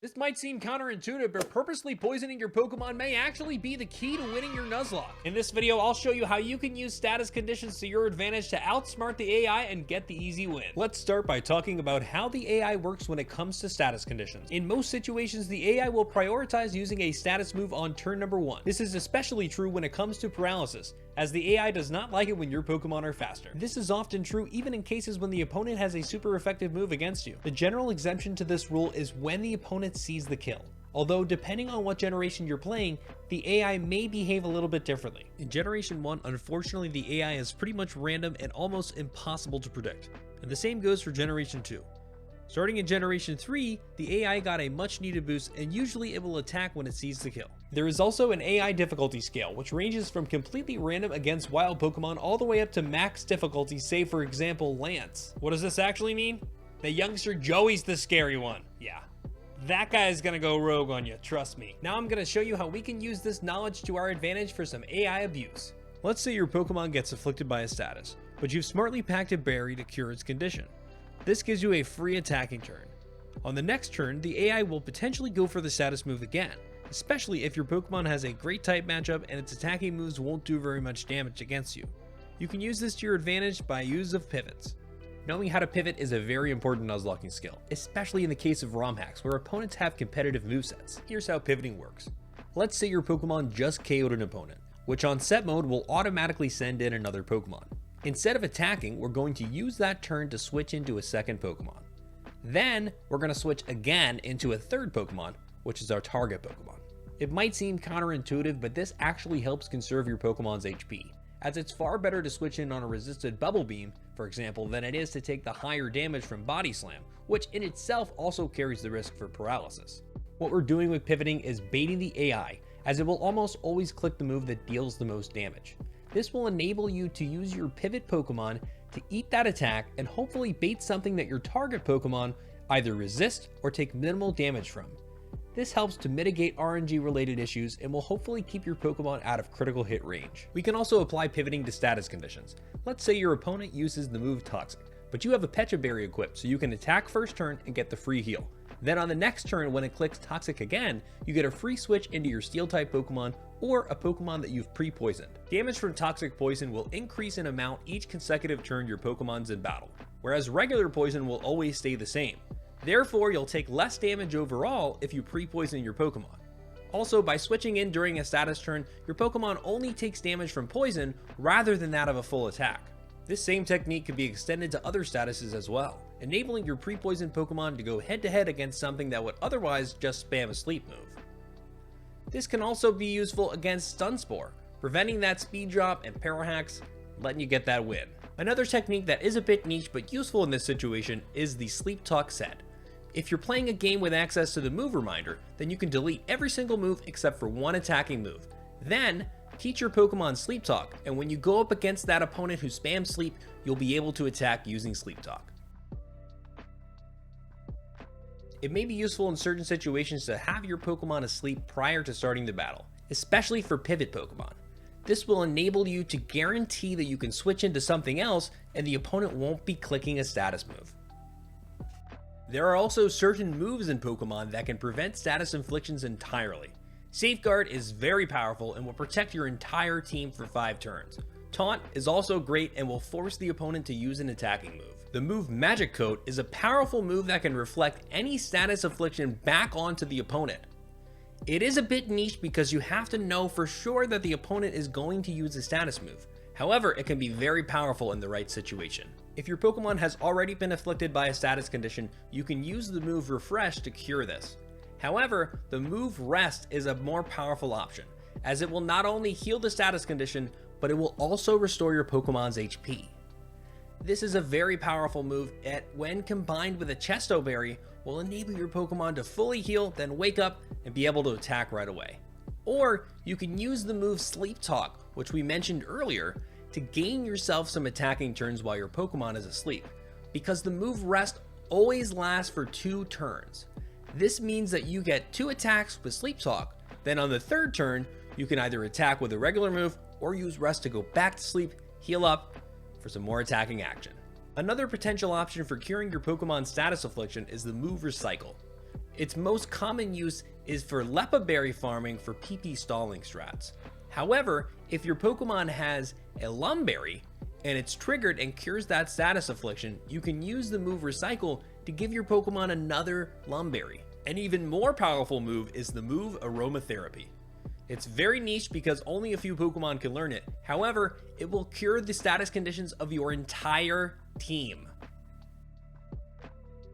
This might seem counterintuitive, but purposely poisoning your Pokemon may actually be the key to winning your Nuzlocke. In this video, I'll show you how you can use status conditions to your advantage to outsmart the AI and get the easy win. Let's start by talking about how the AI works when it comes to status conditions. In most situations, the AI will prioritize using a status move on turn number 1. This is especially true when it comes to paralysis, as the AI does not like it when your Pokemon are faster. This is often true even in cases when the opponent has a super effective move against you. The general exemption to this rule is when the opponent sees the kill. Although depending on what generation you're playing, the AI may behave a little bit differently. In Generation 1, unfortunately the AI is pretty much random and almost impossible to predict. And the same goes for Generation 2. Starting in Generation 3, the AI got a much needed boost and usually it will attack when it sees the kill. There is also an AI difficulty scale, which ranges from completely random against wild Pokemon all the way up to max difficulty, say for example Lance. What does this actually mean? The youngster Joey's the scary one. Yeah. That guy is gonna go rogue on you, trust me. Now I'm gonna show you how we can use this knowledge to our advantage for some AI abuse. Let's say your Pokemon gets afflicted by a status, but you've smartly packed a berry to cure its condition. This gives you a free attacking turn. On the next turn, the AI will potentially go for the status move again, especially if your Pokemon has a great type matchup and its attacking moves won't do very much damage against you. You can use this to your advantage by use of pivots. Knowing how to pivot is a very important Nuzlocking skill, especially in the case of ROM hacks where opponents have competitive movesets. Here's how pivoting works. Let's say your Pokemon just KO'd an opponent, which on set mode will automatically send in another Pokemon. Instead of attacking, we're going to use that turn to switch into a second Pokemon. Then, we're going to switch again into a third Pokemon, which is our target Pokemon. It might seem counterintuitive, but this actually helps conserve your Pokemon's HP, as it's far better to switch in on a resisted Bubble Beam, for example, than it is to take the higher damage from Body Slam, which in itself also carries the risk for paralysis. What we're doing with pivoting is baiting the AI, as it will almost always click the move that deals the most damage. This will enable you to use your pivot Pokemon to eat that attack and hopefully bait something that your target Pokemon either resist or take minimal damage from. This helps to mitigate RNG related issues and will hopefully keep your Pokemon out of critical hit range. We can also apply pivoting to status conditions. Let's say your opponent uses the move Toxic, but you have a Pecha Berry equipped so you can attack first turn and get the free heal. Then on the next turn when it clicks Toxic again, you get a free switch into your Steel type Pokemon or a Pokemon that you've pre-poisoned. Damage from Toxic Poison will increase in amount each consecutive turn your Pokemon's in battle, whereas regular poison will always stay the same. Therefore, you'll take less damage overall if you pre-poison your Pokemon. Also, by switching in during a status turn, your Pokemon only takes damage from poison rather than that of a full attack. This same technique can be extended to other statuses as well, enabling your pre-poisoned Pokemon to go head-to-head against something that would otherwise just spam a sleep move. This can also be useful against Stun Spore, preventing that speed drop and Para Hacks, letting you get that win. Another technique that is a bit niche but useful in this situation is the Sleep Talk set. If you're playing a game with access to the move reminder, then you can delete every single move except for one attacking move. Then, teach your Pokemon Sleep Talk, and when you go up against that opponent who spams sleep, you'll be able to attack using Sleep Talk. It may be useful in certain situations to have your Pokemon asleep prior to starting the battle, especially for pivot Pokemon. This will enable you to guarantee that you can switch into something else and the opponent won't be clicking a status move. There are also certain moves in Pokemon that can prevent status inflictions entirely. Safeguard is very powerful and will protect your entire team for 5 turns. Taunt is also great and will force the opponent to use an attacking move. The move Magic Coat is a powerful move that can reflect any status affliction back onto the opponent. It is a bit niche because you have to know for sure that the opponent is going to use a status move. However, it can be very powerful in the right situation. If your Pokemon has already been afflicted by a status condition, you can use the move Refresh to cure this. However, the move Rest is a more powerful option, as it will not only heal the status condition, but it will also restore your Pokemon's HP. This is a very powerful move that, when combined with a Chesto Berry, will enable your Pokemon to fully heal, then wake up and be able to attack right away. Or you can use the move Sleep Talk, which we mentioned earlier, to gain yourself some attacking turns while your Pokemon is asleep, because the move Rest always lasts for 2 turns. This means that you get 2 attacks with Sleep Talk, then on the 3rd turn, you can either attack with a regular move or use Rest to go back to sleep, heal up for some more attacking action. Another potential option for curing your Pokemon's status affliction is the move Recycle. Its most common use is for Lepa berry farming for PP stalling strats. However, if your Pokemon has a Lum Berry and it's triggered and cures that status affliction, you can use the move Recycle to give your Pokemon another Lum Berry. An even more powerful move is the move Aromatherapy. It's very niche because only a few Pokemon can learn it. However, it will cure the status conditions of your entire team.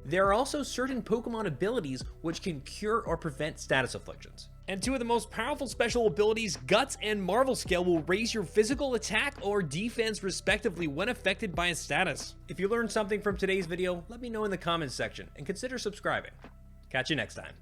There are also certain Pokemon abilities which can cure or prevent status afflictions. And two of the most powerful special abilities, Guts and Marvel Scale, will raise your physical attack or defense respectively when affected by a status. If you learned something from today's video, let me know in the comments section and consider subscribing. Catch you next time.